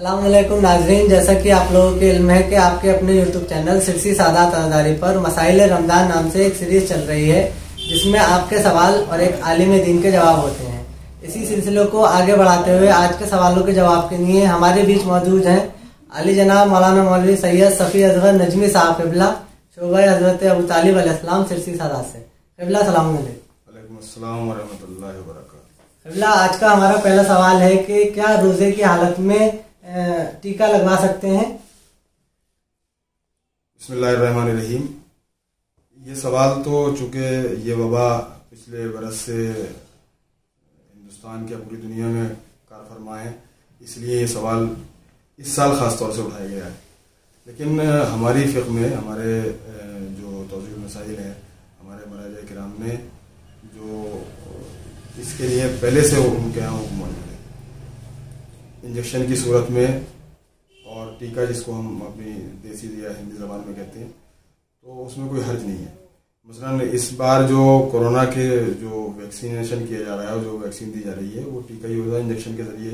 अस्सलाम वालेकुम नाज़रीन, जैसा कि आप लोगों के इल्म है कि आपके अपने यूट्यूब चैनल सिलसिला सादात अज़ारी पर मसाइल रमज़ान नाम से एक सीरीज़ चल रही है जिसमें आपके सवाल और एक आलिम दीन के जवाब होते हैं। इसी सिलसिले को आगे बढ़ाते हुए आज के सवालों के जवाब के लिए हमारे बीच मौजूद हैं अली जनाब मौलाना मौलवी सैयद सफ़ी असगर नजमी साहब क़िबला शोबा हज़रत अबू तालिब अलैहिस्सलाम सिलसिला सादात से। क़िबला सलाम अलैकुम। अस्सलाम वरहमतुल्लाहि वबरकातुहू। क़िबला, आज का हमारा पहला सवाल है कि क्या रोज़े की हालत में टीका लगवा सकते हैं? बिस्मिल्लाहिर्रहमानिर्रहीम। ये सवाल तो चूँकि ये वबा पिछले बरस से हिंदुस्तान की पूरी दुनिया में कार फरमा है, इसलिए ये सवाल इस साल ख़ास तौर से उठाया गया है। लेकिन हमारी फ़िक़्ह में हमारे जो तौज़ीह मसाइल हैं, हमारे मराजा किराम ने जो इसके लिए पहले से उनके यहाँ हुक्म मौजूद है, इंजेक्शन की सूरत में और टीका जिसको हम अपनी देसी या हिंदी ज़बान में कहते हैं, तो उसमें कोई हर्ज नहीं है। मसलन इस बार जो कोरोना के जो वैक्सीनेशन किया जा रहा है, जो वैक्सीन दी जा रही है, वो टीका ही होता है इंजेक्शन के ज़रिए,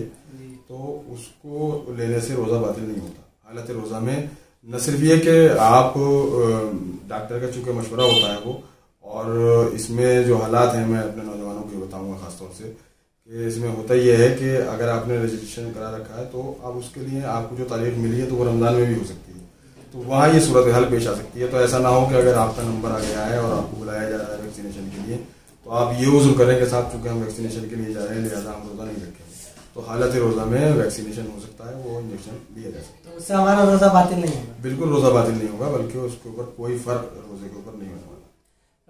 तो उसको लेने से रोज़ा बातिल नहीं होता। हालत रोज़ा में न सिर्फ ये कि आप डॉक्टर का चूँकि मशवरा होता है वो, और इसमें जो हालात हैं मैं अपने नौजवानों को बताऊँगा ख़ास तौर से कि इसमें होता यह है कि अगर आपने रजिस्ट्रेशन करा रखा है तो अब उसके लिए आपको जो तारीख मिली है तो वो रमज़ान में भी हो सकती है, तो वहाँ ये सूरत हाल पेश आ सकती है। तो ऐसा ना हो कि अगर आपका नंबर आ गया है और आपको बुलाया जा रहा है वैक्सीनेशन के लिए, तो आप ये उज़्र करें कि साहब चूँकि हम वैक्सीनेशन के लिए जा रहे हैं लिहाजा हम रोज़ा नहीं रखेंगे, तो हालत रोज़ा में वैक्सीनेशन हो सकता है, वो इंजेक्शन लिया जा सकता है, तो उससे हमारा रोज़ा बातिल नहीं होगा। बिल्कुल रोज़ा बातिल नहीं होगा, बल्कि उसके ऊपर कोई फ़र्क रोज़े के ऊपर नहीं होने वाला।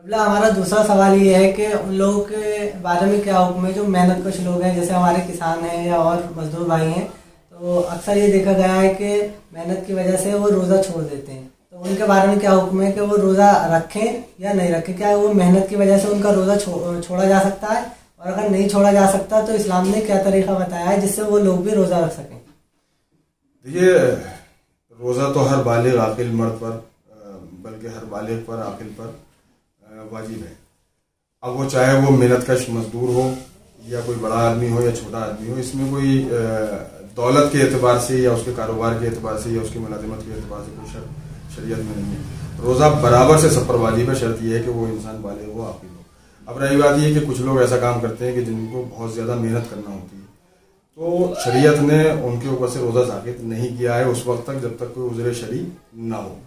हमारा दूसरा सवाल ये है कि उन लोगों के बारे में क्या हुक्म है जो मेहनत कश लोग हैं, जैसे हमारे किसान हैं या और मजदूर भाई हैं, तो अक्सर ये देखा गया है कि मेहनत की वजह से वो रोज़ा छोड़ देते हैं, तो उनके बारे में क्या हुक्म है कि वो रोज़ा रखें या नहीं रखें? क्या वो मेहनत की वजह से उनका रोज़ा छोड़ा जा सकता है, और अगर नहीं छोड़ा जा सकता तो इस्लाम ने क्या तरीका बताया है जिससे वो लोग भी रोज़ा रख सकें? देखिए, रोज़ा तो हर बालिग आकिल मर्द पर, बल्कि हर बालिग पर आकिल पर वाजिब है। अब वो चाहे वो मेहनत कश मजदूर हो या कोई बड़ा आदमी हो या छोटा आदमी हो, इसमें कोई दौलत के एतबार से या उसके कारोबार के एतबार से या उसकी मुलाजिमत के एतबार से कोई शरीयत में नहीं है। रोज़ा बराबर से सब पर वाजिब है, शर्त यह है कि वो इंसान बालिग हो, आकिल हो। अब रही बात यह कि कुछ लोग ऐसा काम करते हैं कि जिनको बहुत ज़्यादा मेहनत करना होती है, तो शरीयत ने उनके ऊपर से रोज़ा साकित नहीं किया है उस वक्त तक जब तक कोई उज़्र शरई ना हो,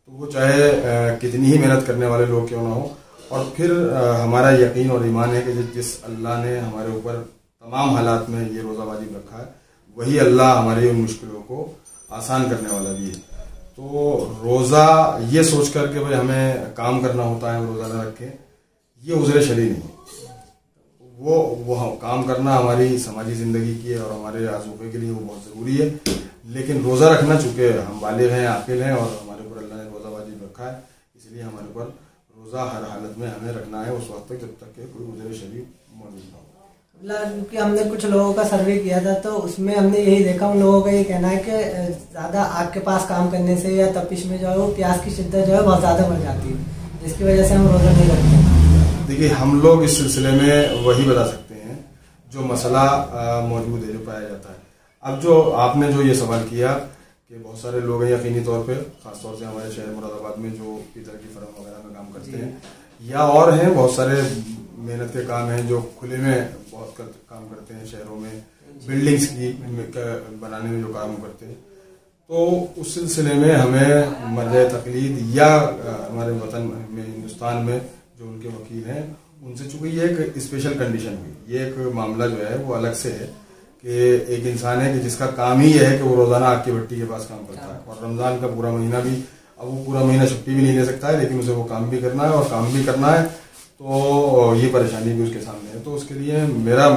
तो वो चाहे कितनी ही मेहनत करने वाले लोग क्यों ना हो। और फिर हमारा यकीन और ईमान है कि जिस अल्लाह ने हमारे ऊपर तमाम हालात में ये रोज़ा वाजिब रखा है, वही अल्लाह हमारी उन मुश्किलों को आसान करने वाला भी है। तो रोज़ा ये सोच कर के भाई हमें काम करना होता है, रोज़ा न रखें, ये उज़्र शरई नहीं। वो काम करना हमारी समाजी ज़िंदगी की और हमारे आज़ूक़े के लिए वो बहुत ज़रूरी है, लेकिन रोज़ा रखना चूँकि हम बालिग़ हैं, आकिल हैं और हमारे ऊपर अल्लाह ने रोज़ा वाजिब रखा है, इसलिए हमारे ऊपर रोज़ा हर हालत में हमें रखना है उस वक्त तक जब तक कि कोई उज़्र शरई मौजूद ना हो। क्योंकि हमने कुछ लोगों का सर्वे किया था तो उसमें हमने यही देखा, उन लोगों का ये कहना है कि ज़्यादा आग के पास काम करने से या तपिश में जो है वो प्यास की शिद्दत जो है बहुत ज़्यादा बढ़ जाती है, जिसकी वजह से हम रोज़ा नहीं रखते। देखिए, हम लोग इस सिलसिले में वही बता सकते हैं जो मसला मौजूद है, जो पाया जाता है। अब जो आपने जो ये सवाल किया कि बहुत सारे लोग हैं यकीनी तौर पे, ख़ास तौर से हमारे शहर मुरादाबाद में जो पीतल की फर्म वगैरह में काम करते हैं, या और हैं बहुत सारे मेहनत के काम हैं जो खुले में बहुत काम करते हैं, शहरों में बिल्डिंग्स की बनाने में जो काम करते हैं, तो उस सिलसिले में हमें मर्ज़ तक़लीद या हमारे वतन में हिंदुस्तान में जो उनके वकील हैं उनसे, चूँकि ये एक स्पेशल कंडीशन हुई, ये एक मामला जो है वो अलग से है कि एक इंसान है कि जिसका काम ही यह है कि वो रोज़ाना आग की भट्टी के पास काम करता है, और रमज़ान का पूरा महीना भी, अब वो पूरा महीना छुट्टी भी नहीं ले सकता है, लेकिन उसे वो काम भी करना है, और काम भी करना है तो ये परेशानी भी उसके सामने है। तो उसके लिए मेरा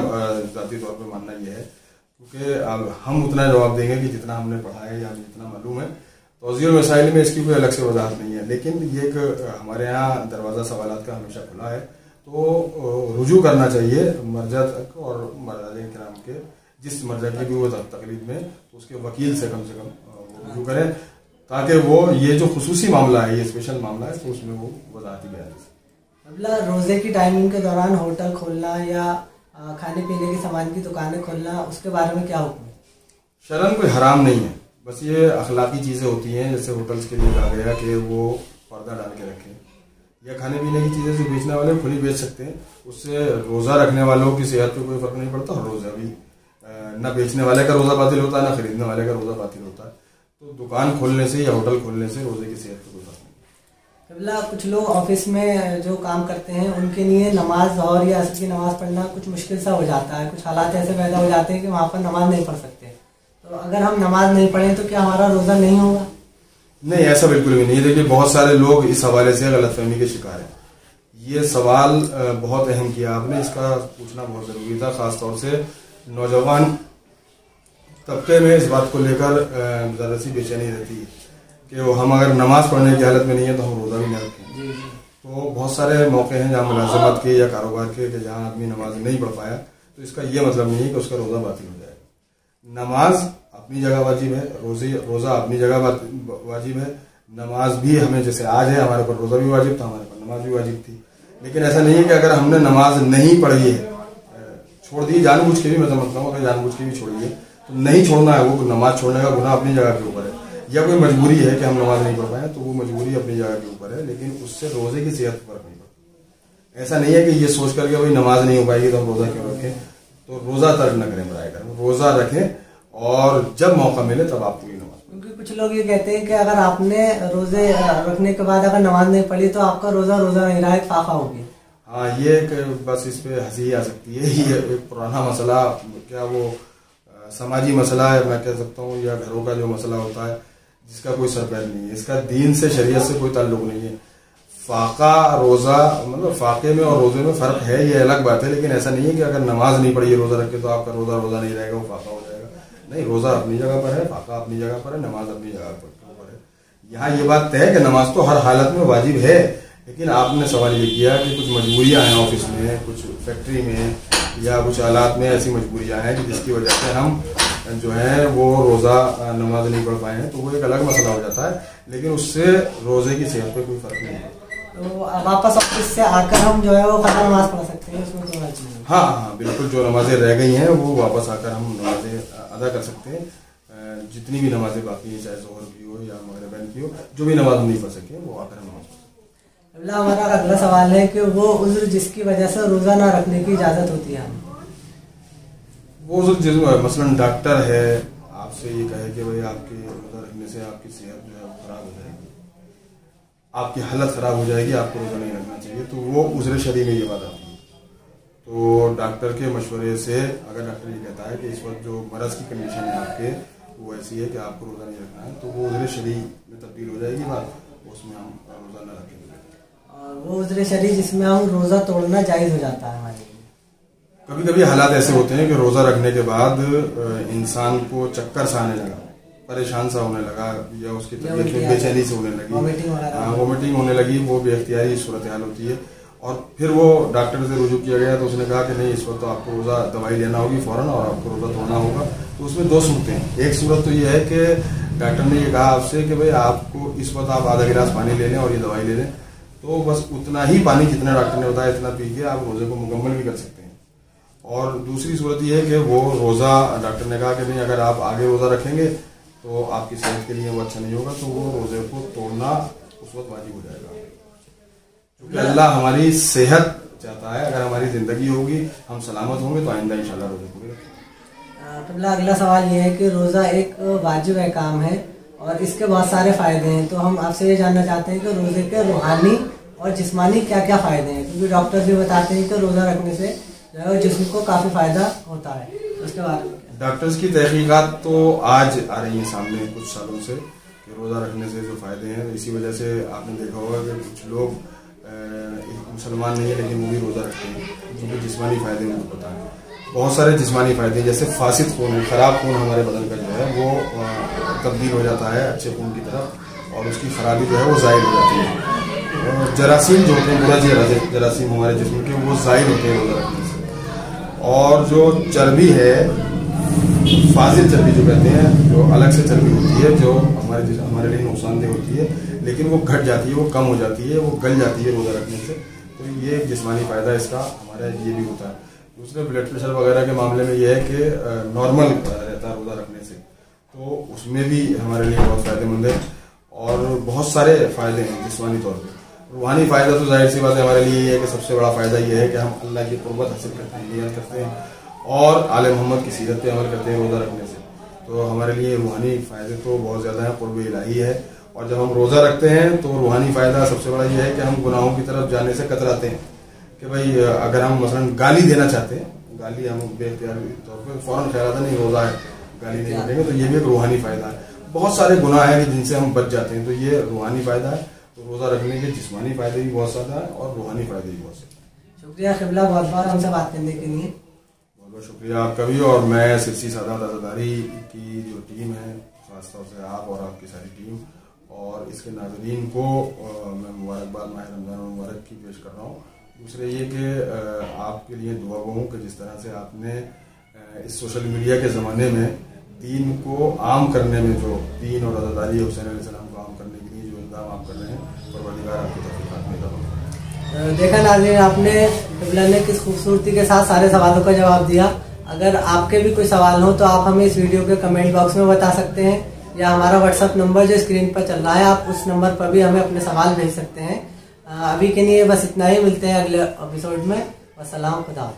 ज़ाती तौर पर मानना यह है, क्योंकि अब हम उतना जवाब देंगे कि जितना हमने पढ़ा है या जितना मालूम है, तौज़ीह मसाइल में इसकी कोई अलग से वजाहत नहीं है, लेकिन ये एक हमारे यहाँ दरवाज़ा सवालात का हमेशा खुला है, तो रुजू करना चाहिए मर्जा तक और मर्जा किराम के, जिस मर्जा की भी वो तकलीफ में, तो उसके वकील से कम रुजू करें, ताकि वो ये जो खुसूसी मामला है, ये स्पेशल मामला है, तो उसमें वो वजाहती बयान दे। मतलब रोज़े की टाइमिंग के दौरान होटल खोलना या खाने पीने के सामान की दुकानें खोलना, उसके बारे में क्या हुक्म है? شرم کوئی حرام نہیں ہے، بس یہ اخلاقی چیزیں ہوتی ہیں. جیسے ہوٹلس کے لیے کہا گیا کہ وہ پردہ ڈال کے رکھیں، یا کھانے پینے کی چیزیں جو بیچنے والے کھلی بیچ سکتے ہیں. اس سے روزہ رکھنے والوں کی صحت پہ کوئی فرق نہیں پڑتا، اور روزہ بھی نہ بیچنے والے کا روزہ باطل ہوتا ہے نہ خریدنے والے کا روزہ باطل ہوتا ہے. تو دکان کھولنے سے یا ہوٹل کھولنے سے روزے کی صحت پہ کوئی فرق نہیں. کچھ لوگ آفس میں جو کام کرتے ہیں ان کے لیے نماز ظہر یا عصر کی نماز پڑھنا کچھ مشکل سا ہو جاتا ہے، کچھ حالات ایسے پیدا ہو جاتے ہیں کہ وہاں پر نماز نہیں پڑھ سکتے. تو اگر ہم نماز نہیں پڑھیں تو کیا ہمارا روزہ نہیں ہوگا؟ نہیں، ایسا بالکل بھی نہیں. دیکھیے بہت سارے لوگ اس حوالے سے غلط فہمی کے شکار ہیں. یہ سوال بہت اہم کیا آپ نے، اس کا پوچھنا بہت ضروری تھا. خاص طور سے نوجوان طبقے میں اس بات کو لے کر ذرا سی بے چینی رہتی ہے کہ وہ ہم اگر نماز پڑھنے کی حالت میں نہیں ہے تو ہم روزہ بھی نہ رکھیں. تو بہت سارے موقع ہیں جہاں ملازمت کے یا کاروبار کے کہ جہاں آدمی نماز نہیں پڑھ پایا، تو اس کا یہ مطلب نہیں ہے کہ اس کا روزہ باطل ہو جائے گا. نماز اپنی جگہ واجب ہے، روزہ اپنی جگہ واجب ہے. نماز بھی ہمیں، جیسے آج ہے ہمارے پر روزہ بھی واجب تھا، ہمارے پر نماز بھی واجب تھی. لیکن ایسا نہیں ہے کہ اگر ہم نے نماز نہیں پڑھی ہے، چھوڑ دی جان بوجھ کے بھی، میں سمجھتا ہوں اگر جان بوجھ کے بھی چھوڑی ہے تو نہیں چھوڑنا ہے. وہ نماز چھوڑنے کا گناہ اپنی جگہ کے اوپر ہے، یا کوئی مجبوری ہے کہ ہم نماز نہیں پڑھ پائیں تو وہ مجبوری اپنی جگہ کے اوپر ہے. لیکن اس سے روزے کی صحت پر فرق نہیں پڑتا. ایسا نہیں ہے کہ یہ سوچ کر کے بھائی نماز نہیں ہو پائے گی تو ہم روزہ کیوں رکھیں. تو روزہ ترک نہ کریں برائے کرم، روزہ رکھیں اور جب موقع ملے تب آپ پوری نماز. کیونکہ کچھ لوگ یہ کہتے ہیں کہ اگر آپ نے روزے رکھنے کے بعد اگر نماز نہیں پڑھی تو آپ کا روزہ نہیں رہا، ایک فاقہ ہوگی. ہاں، یہ بس اس پہ ہنسی آ سکتی ہے. یہ ایک پرانا مسئلہ، کیا وہ سماجی مسئلہ ہے میں کہہ سکتا ہوں، یا گھروں کا جو مسئلہ ہوتا ہے جس کا کوئی سر پیر نہیں ہے. اس کا دین سے، شریعت سے کوئی تعلق نہیں ہے. فاقہ روزہ، مطلب فاقے میں اور روزے میں فرق ہے، یہ الگ بات ہے. لیکن ایسا نہیں ہے کہ اگر نماز نہیں پڑھی ہے روزہ رکھ کے تو آپ کا روزہ نہیں رہے گا، وہ فاقہ ہو جائے گا. نہیں، روزہ اپنی جگہ پر ہے، فاقہ اپنی جگہ پر ہے، نماز اپنی جگہ پر ہے. یہاں یہ بات طے ہے کہ نماز تو ہر حالت میں واجب ہے. لیکن آپ نے سوال یہ کیا کہ کچھ مجبوریاں ہیں آفس میں، کچھ فیکٹری میں، یا کچھ حالات میں ایسی مجبوریاں ہیں کہ جس کی وجہ سے ہم جو ہے وہ روزہ نماز نہیں پڑھ پائے ہیں، تو وہ ایک الگ مسئلہ ہو جاتا ہے. لیکن اس سے روزے کی صحت پہ کوئی فرق نہیں ہے. تو واپس آفس سے آ کر ہم جو ہے وہ قضا نماز پڑھ سکتے ہیں، اس میں کوئی حرج نہیں. ہاں بالکل، جو نمازیں رہ گئی ہیں وہ واپس آ کر ہم نمازیں ادا کر سکتے ہیں. جتنی بھی نمازیں باقی ہیں، چاہے ظہر کی ہو یا مغربین کی ہو، جو بھی نماز ہم نہیں پڑھ سکے وہ آ کر ہم نماز پڑھ سکتے ہیں. ہمارا اگلا سوال ہے کہ وہ عذر جس کی وجہ سے روزہ نہ رکھنے کی اجازت ہوتی ہے. وہ عذر مثلاً ڈاکٹر ہے، آپ سے یہ کہے کہ بھائی آپ کے روزہ رکھنے سے آپ کی صحت جو ہے وہ خراب ہو جائے گی، آپ کی حالت خراب ہو جائے گی، آپ کو روزہ نہیں رکھنا چاہیے، تو وہ عذر شرعی میں یہ بات آتی ہے. تو ڈاکٹر کے مشورے سے اگر ڈاکٹر یہ کہتا ہے کہ اس وقت جو مرض کی کنڈیشن ہے آپ کے وہ ایسی ہے کہ آپ کو روزہ نہیں رکھنا ہے، تو وہ عذر شرعی میں تبدیل ہو جائے گی بات، اس میں ہم روزہ نہ رکھیں گے. اور وہ عذر شرعی جس میں ہم روزہ توڑنا جائز ہو جاتا ہے ہمارے لیے. کبھی کبھی حالات ایسے ہوتے ہیں کہ روزہ رکھنے کے بعد انسان کو چکر سا آنے لگا، پریشان سا ہونے لگا، یا اس کی طبیعت میں بے چینی سے ہونے لگی، وومیٹنگ ہونے لگی، وہ بے اختیاری صورتحال ہوتی ہے. اور پھر وہ ڈاکٹر سے رجوع کیا گیا تو اس نے کہا کہ نہیں، اس وقت تو آپ کو روزہ دوائی لینا ہوگی فوراً اور آپ کو روزہ توڑنا ہوگا. تو اس میں دو صورتیں ہیں. ایک صورت تو یہ ہے کہ ڈاکٹر نے یہ کہا آپ سے کہ بھائی آپ کو اس وقت آپ آدھا گلاس پانی لے لیں اور یہ دوائی لے لیں، تو بس اتنا ہی پانی جتنا ڈاکٹر نے بتایا اتنا پی کے آپ روزے کو مکمل بھی کر سکتے ہیں. اور دوسری صورت یہ ہے کہ وہ روزہ، ڈاکٹر نے کہا کہ نہیں اگر آپ آگے روزہ رکھیں گے تو آپ کی صحت کے لیے وہ اچھا نہیں ہوگا، تو وہ روزے کو توڑنا اس وقت واجب ہو جائے گا. کیونکہ اللہ ہماری صحت چاہتا ہے، اگر ہماری زندگی ہوگی، ہم سلامت ہوں گے تو آئندہ انشاءاللہ روزے پورے رکھیں گے. اگلا سوال یہ ہے کہ روزہ ایک واجب کام ہے اور اس کے بہت سارے فائدے ہیں، تو ہم آپ سے یہ جاننا چاہتے ہیں کہ روزے کے روحانی اور جسمانی کیا کیا فائدے ہیں، کیونکہ ڈاکٹر بھی بتاتے ہیں کہ روزہ رکھنے سے جو ہے جسم کو کافی فائدہ ہوتا ہے. اس کے بارے میں ڈاکٹرز کی تحقیقات تو آج آ رہی ہیں سامنے کچھ سالوں سے کہ روزہ رکھنے سے جو فائدے ہیں. اسی وجہ سے آپ نے دیکھا ہوگا کہ کچھ لوگ مسلمان نہیں ہے لیکن وہ بھی روزہ رکھتے ہیں کیونکہ جسمانی فائدے ان کو پتہ ہے. بہت سارے جسمانی فائدے ہیں، جیسے فاسد خون ہے، خراب خون ہمارے بدن کا جو ہے وہ تبدیل ہو جاتا ہے اچھے خون کی طرف، اور اس کی خرابی جو ہے وہ زائد ہو جاتی ہے. جراثیم جو ہوتے ہیں، برا جراثیم ہمارے جسم کے، وہ زائد ہوتے ہیں روزہ رکھنے سے. اور جو چربی ہے، فاسد چربی جو کہتے ہیں، جو الگ سے چربی ہوتی ہے جو ہمارے لیے نقصان دہ ہوتی ہے لیکن وہ گھٹ جاتی ہے، وہ کم ہو جاتی ہے، وہ گل جاتی ہے روزہ رکھنے سے. تو یہ ایک جسمانی فائدہ اس کا ہمارا یہ بھی ہوتا ہے. دوسرے بلڈ پریشر وغیرہ کے معاملے میں یہ ہے کہ نارمل رہتا ہے روزہ رکھنے سے. तो उसमें भी हमारे लिए बहुत फ़ायदेमंद है। और बहुत सारे फ़ायदे हैं जिस्मानी तौर पे। रूहानी फ़ायदा तो जाहिर सी बात है हमारे लिए ये है कि सबसे बड़ा फ़ायदा ये है कि हम अल्लाह की कुर्बत हासिल करते हैं, नियत करते हैं और आले मोहम्मद की सीरत पे अमल करते हैं रोज़ा रखने से। तो हमारे लिए रूहानी फ़ायदे तो बहुत ज़्यादा हैं, कुर्ब इलाही है। और जब हम रोज़ा रखते हैं तो रूहानी फ़ायदा सबसे बड़ा ये है कि हम गुनाहों की तरफ जाने से कतराते हैं। कि भाई अगर हम मसलन गाली देना चाहते हैं, गाली हम बेख्तियारी तौर पर फ़ौरन ख्याल आता नहीं रोज़ा है गाली नहीं देंगे, तो ये भी एक रूहानी फ़ायदा है। बहुत सारे गुनाह हैं जिनसे हम बच जाते हैं, तो ये रूहानी फ़ायदा है। तो रोज़ा रखने के जिस्मानी फ़ायदे भी बहुत ज़्यादा है और रूहानी फ़ायदे भी बहुत ज़्यादा है। शुक्रिया क़िबला, बहुत बहुत हमसे बात करने के लिए। बहुत बहुत शुक्रिया आपका भी। और मैं सिरसी सादात आज़ादारी की जो टीम है, ख़ासतौर से आप और आपकी सारी टीम और इसके नाज़रीन को मैं मुबारकबाद माह रमज़ान मुबारक की पेश कर रहा हूँ। दूसरे ये कि आपके लिए दुआ गो हूँ कि जिस तरह से आपने इस सोशल मीडिया के ज़माने में दीन को आम करने में जो दीन और आज़ादारी हुसैन अलैहिस्सलाम को आम करने के लिए जो इक़दाम आप कर रहे हैं, परवरदिगार आपकी तौफ़ीक़ अता फरमाए। देखा नाज़रीन, आपने क़िबला ने किस खूबसूरती के साथ सारे सवालों का जवाब दिया। अगर आपके भी कोई सवाल हो तो आप हमें इस वीडियो के कमेंट बॉक्स में बता सकते हैं, या हमारा व्हाट्सअप नंबर जो स्क्रीन पर चल रहा है आप उस नंबर पर भी हमें अपने सवाल भेज सकते हैं। अभी के लिए बस इतना ही, मिलते हैं अगले एपिसोड में। वस्सलाम, खुदा।